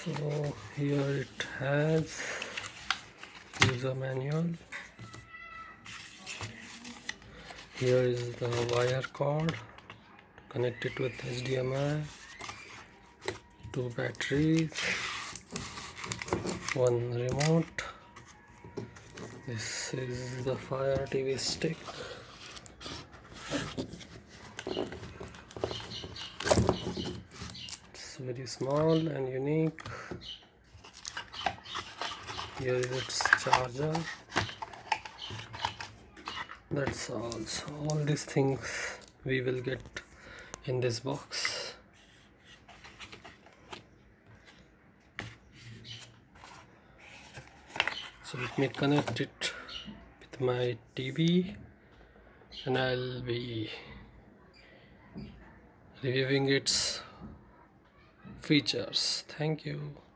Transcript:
So here it has user manual. Here is the wire cord connected with HDMI, 2 batteries, 1 remote. This is the Fire TV stick. It's very small and unique. Here is its charger. That's all. So all these things we will get in this box. So let me connect it with my TV and I'll be reviewing its features. Thank you.